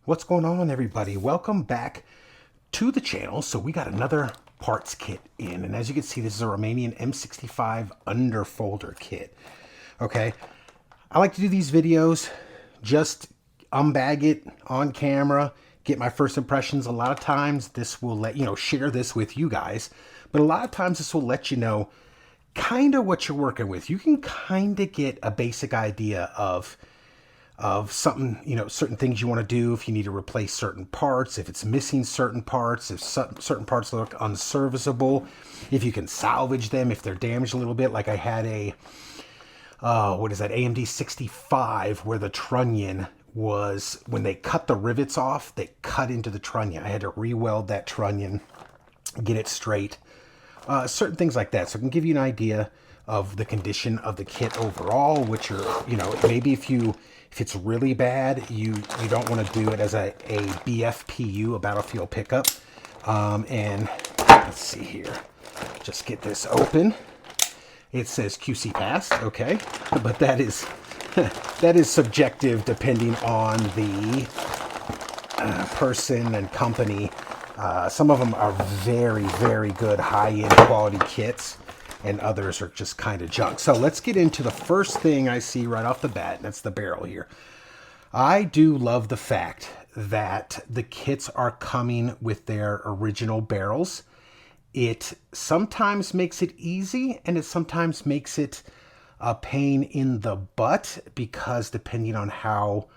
What's going on, everybody? Welcome back to the channel. So we got another parts kit in, and as you can see, this is a Romanian M65 underfolder kit. Okay, I like to do these videos, just unbag it on camera, get my first impressions. A lot of times this will let share this with you guys, but a lot of times this will let you know kind of what you're working with. You can kind of get a basic idea of something, certain things you want to do, if you need to replace certain parts, if it's missing certain parts, if certain parts look unserviceable, if you can salvage them, if they're damaged a little bit. Like I had a, what is that, AMD 65, where the trunnion was, when they cut the rivets off, they cut into the trunnion. I had to re-weld that trunnion, get it straight. Certain things like that. So it can give you an idea of the condition of the kit overall, which are, maybe if it's really bad, you don't want to do it as a BFPU, a battlefield pickup. And let's see here, just get this open. It says QC passed, okay, but that is that is subjective depending on the person and company. Some of them are very, very good high-end quality kits, and others are just kind of junk. So let's get into the first thing I see right off the bat, and that's the barrel here. I do love the fact that the kits are coming with their original barrels. It sometimes makes it easy, and it sometimes makes it a pain in the butt, because depending on how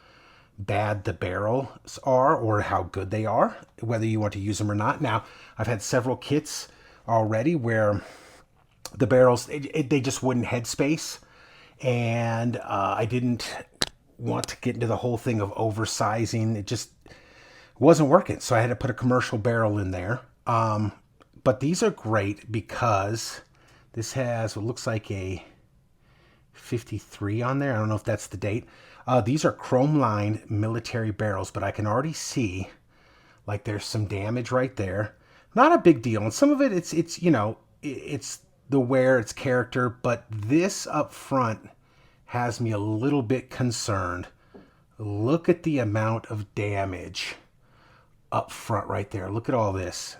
bad the barrels are or how good they are, whether you want to use them or not. Now, I've had several kits already where the barrels, they just wouldn't headspace, and I didn't want to get into the whole thing of oversizing. It just wasn't working, so I had to put a commercial barrel in there. But these are great because this has what looks like a 53 on there. I don't know if that's the date. These are chrome lined military barrels, but I can already see like there's some damage right there. Not a big deal, and some of it it's it's the wear, its character, but this up front has me a little bit concerned. Look at the amount of damage up front right there. Look at all this.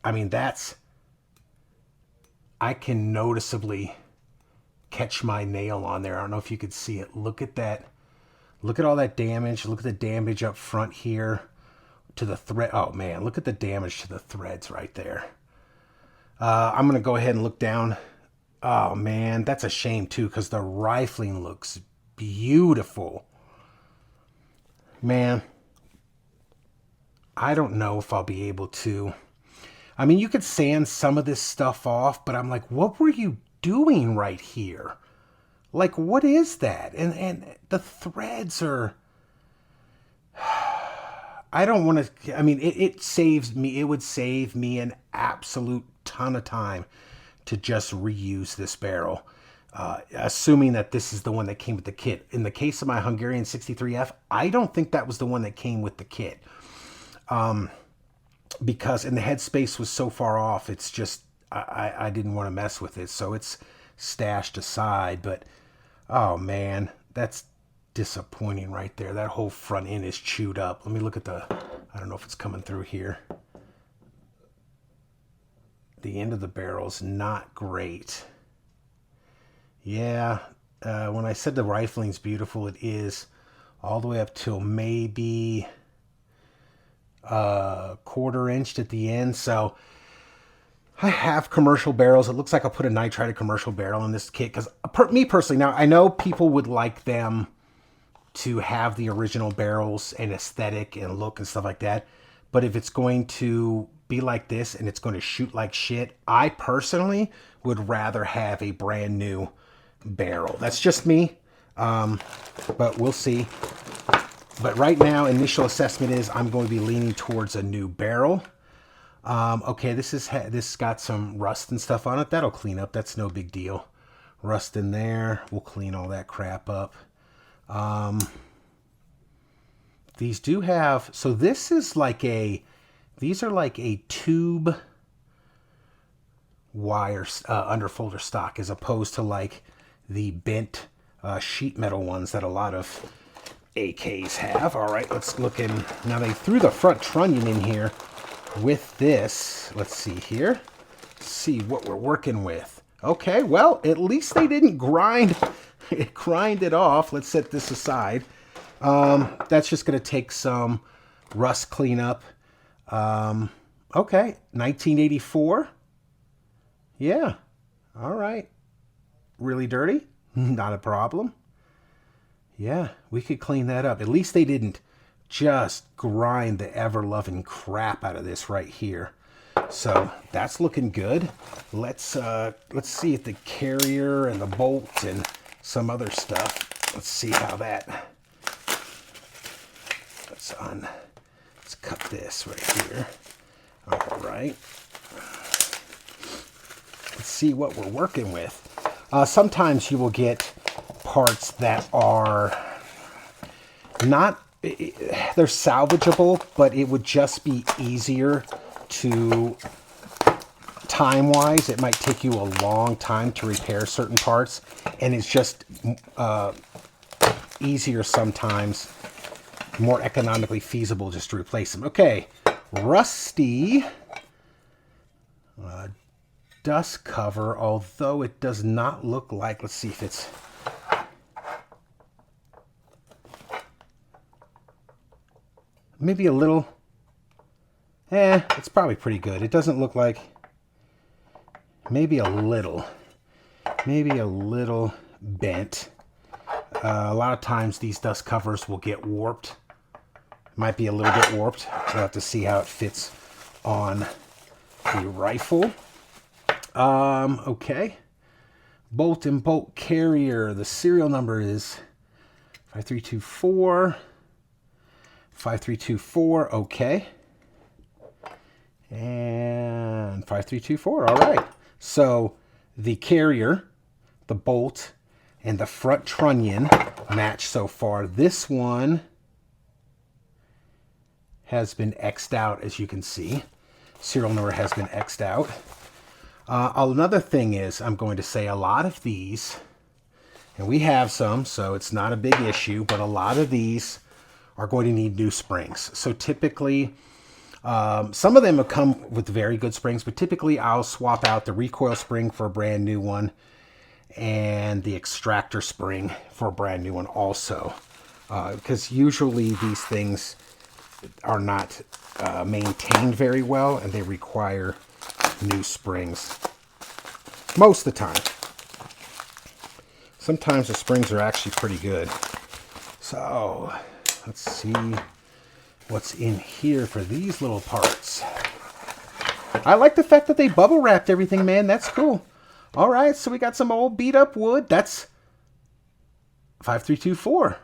I mean, I can noticeably catch my nail on there. I don't know if you could see it. Look at that. Look at all that damage. Look at the damage up front here to the thread. Oh man, look at the damage to the threads right there. I'm going to go ahead and look down. Oh man, that's a shame too, because the rifling looks beautiful. Man, I don't know if I'll be able to. I mean, you could sand some of this stuff off, but I'm like, what were you doing right here? Like, what is that? And the threads are, I don't want to, I mean, it saves me, it would save me an absolute ton of time to just reuse this barrel. Assuming that this is the one that came with the kit. In the case of my Hungarian 63F, I don't think that was the one that came with the kit. Because, and the headspace was so far off, it's just, I didn't want to mess with it. So it's stashed aside, but oh man, that's disappointing right there. That whole front end is chewed up. Let me look at I don't know if it's coming through here. The end of the barrel is not great. Yeah, when I said the rifling's beautiful, it is all the way up till maybe quarter inched at the end. So I have commercial barrels. It looks like I'll put a nitride commercial barrel in this kit because me personally, now I know people would like them to have the original barrels and aesthetic and look and stuff like that. But if it's going to be like this and it's going to shoot like shit, I personally would rather have a brand new barrel. That's just me, but we'll see. But right now, initial assessment is I'm going to be leaning towards a new barrel. Okay, this got some rust and stuff on it. That'll clean up. That's no big deal. Rust in there. We'll clean all that crap up. These do have, so this is like these are like a tube wire underfolder stock, as opposed to like the bent sheet metal ones that a lot of AKs have. All right, let's look in. Now they threw the front trunnion in here with this. Let's see here. See what we're working with. Okay, well, at least they didn't grind it off. Let's set this aside. That's just going to take some rust cleanup. Okay, 1984. Yeah, all right. Really dirty? Not a problem. Yeah, we could clean that up. At least they didn't just grind the ever-loving crap out of this right here. So that's looking good. Let's see if the carrier and the bolt and some other stuff. Let's see how that. Let's cut this right here. All right. Let's see what we're working with. Sometimes you will get parts that are not, they're salvageable, but it would just be easier to, time-wise, it might take you a long time to repair certain parts, and it's just easier sometimes, more economically feasible just to replace them. Okay, rusty dust cover, although it does not look like, let's see if it's, maybe a little, it's probably pretty good. It doesn't look like, maybe a little bent. A lot of times these dust covers will get warped. Might be a little bit warped. We'll have to see how it fits on the rifle. Okay. Bolt and bolt carrier. The serial number is 5324. 5324. Okay. And 5324. All right. So the carrier, the bolt, and the front trunnion match so far. This one has been X'd out, as you can see. Serial number has been X'd out. Another thing is, I'm going to say a lot of these, and we have some, so it's not a big issue, but a lot of these are going to need new springs. So typically, some of them will come with very good springs, but typically I'll swap out the recoil spring for a brand new one and the extractor spring for a brand new one also. Because usually these things are not maintained very well and they require new springs most of the time. Sometimes the springs are actually pretty good. So let's see what's in here for these little parts. I like the fact that they bubble wrapped everything, man. That's cool. All right, so we got some old beat up wood. That's 5324.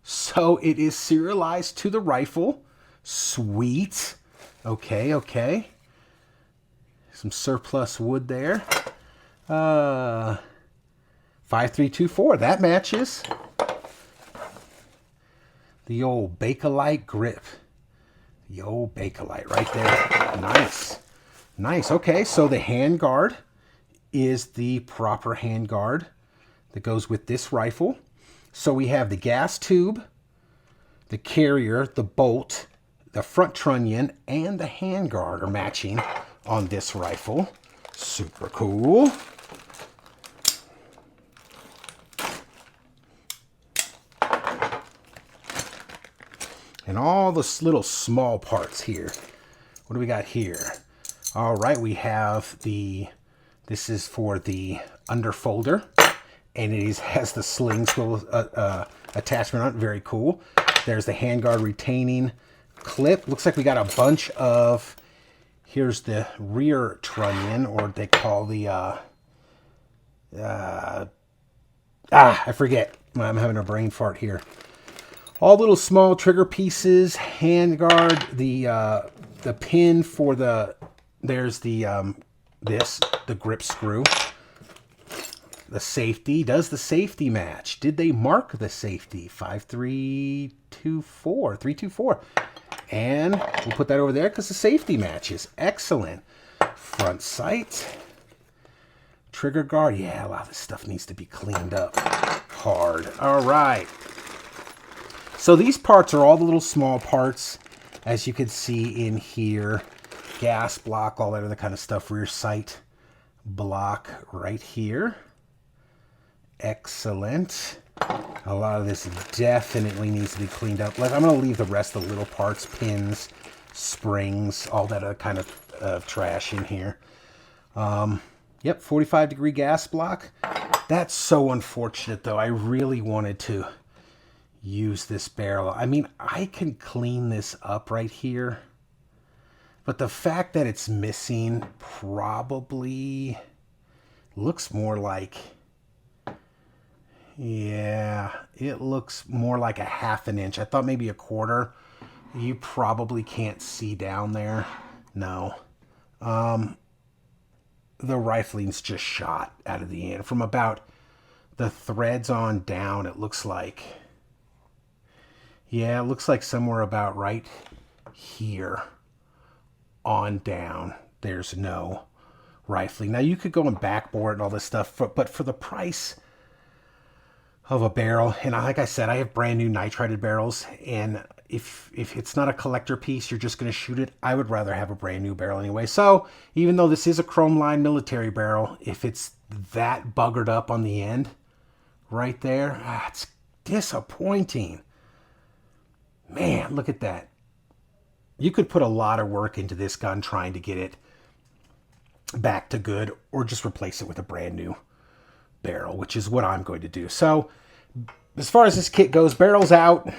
So it is serialized to the rifle. Sweet. Okay, okay. Some surplus wood there. 5324. That matches. The old Bakelite grip. The old Bakelite right there. Nice. Nice. Okay, so the handguard is the proper handguard that goes with this rifle. So we have the gas tube, the carrier, the bolt, the front trunnion, and the handguard are matching on this rifle. Super cool. And all the little small parts here. What do we got here? All right, we have this is for the Underfolder, and it has the sling swivel attachment on it. Very cool. There's the handguard retaining clip. Looks like we got a bunch of, here's the rear trunnion, or they call the, I forget. I'm having a brain fart here. All little small trigger pieces, handguard, the pin for the, there's the, the grip screw. The safety. Does the safety match? Did they mark the safety? 5324. 324. And we'll put that over there because the safety matches. Excellent. Front sight. Trigger guard. Yeah, a lot of this stuff needs to be cleaned up hard. All right. So these parts are all the little small parts, as you can see in here. Gas block, all that other kind of stuff. Rear sight block right here. Excellent. A lot of this definitely needs to be cleaned up. I'm going to leave the rest of the little parts, pins, springs, all that other kind of trash in here. Yep, 45-degree gas block. That's so unfortunate, though. I really wanted to use this barrel. I mean, I can clean this up right here, but the fact that it's missing probably looks more like, yeah, it looks more like a ½ inch. I thought maybe a quarter. You probably can't see down there. No. The rifling's just shot out of the end. From about the threads on down, it looks like, yeah, it looks like somewhere about right here on down, there's no rifling. Now, you could go and backbore and all this stuff, but for the price of a barrel, and like I said, I have brand new nitrided barrels, and if it's not a collector piece, you're just going to shoot it, I would rather have a brand new barrel anyway. So even though this is a chrome line military barrel, if it's that buggered up on the end right there, it's disappointing. Man, look at that. You could put a lot of work into this gun trying to get it back to good, or just replace it with a brand new barrel, which is what I'm going to do. So as far as this kit goes, barrel's out.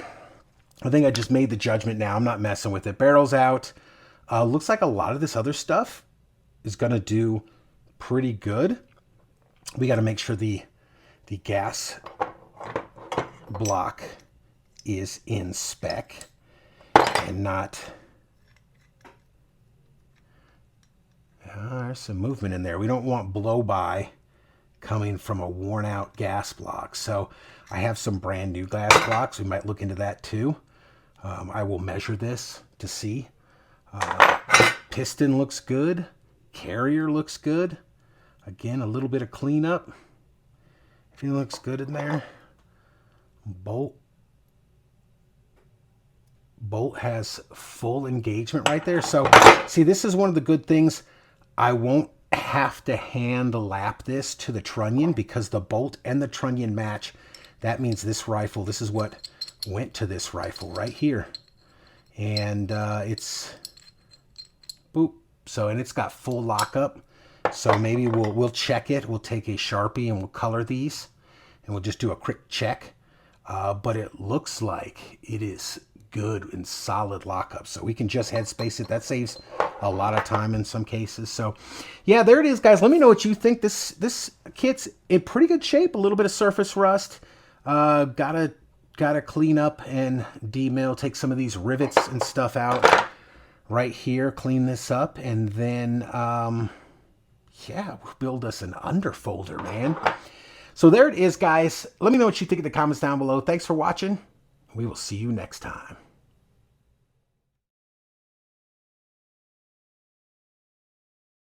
I think I just made the judgment now. I'm not messing with it. Barrel's out. Looks like a lot of this other stuff is going to do pretty good. We got to make sure the gas block is in spec and not... there's some movement in there. We don't want blow-by coming from a worn-out gas block. So I have some brand new gas blocks. We might look into that too. I will measure this to see. Piston looks good. Carrier looks good. Again, a little bit of cleanup. Everything looks good in there. Bolt has full engagement right there. So see, this is one of the good things. I won't have to hand lap this to the trunnion because the bolt and the trunnion match. That means this rifle, this is what went to this rifle right here. And it's boop. So, and it's got full lockup. So maybe we'll check it. We'll take a Sharpie and we'll color these and we'll just do a quick check. But it looks like it is good and solid lockup. So we can just headspace it. That saves a lot of time in some cases. So yeah, there it is, guys. Let me know what you think. This kit's in pretty good shape. A little bit of surface rust. Gotta clean up and demill, take some of these rivets and stuff out right here, clean this up, and then yeah, we'll build us an underfolder, man. So there it is, guys. Let me know what you think in the comments down below. Thanks for watching. We will see you next time.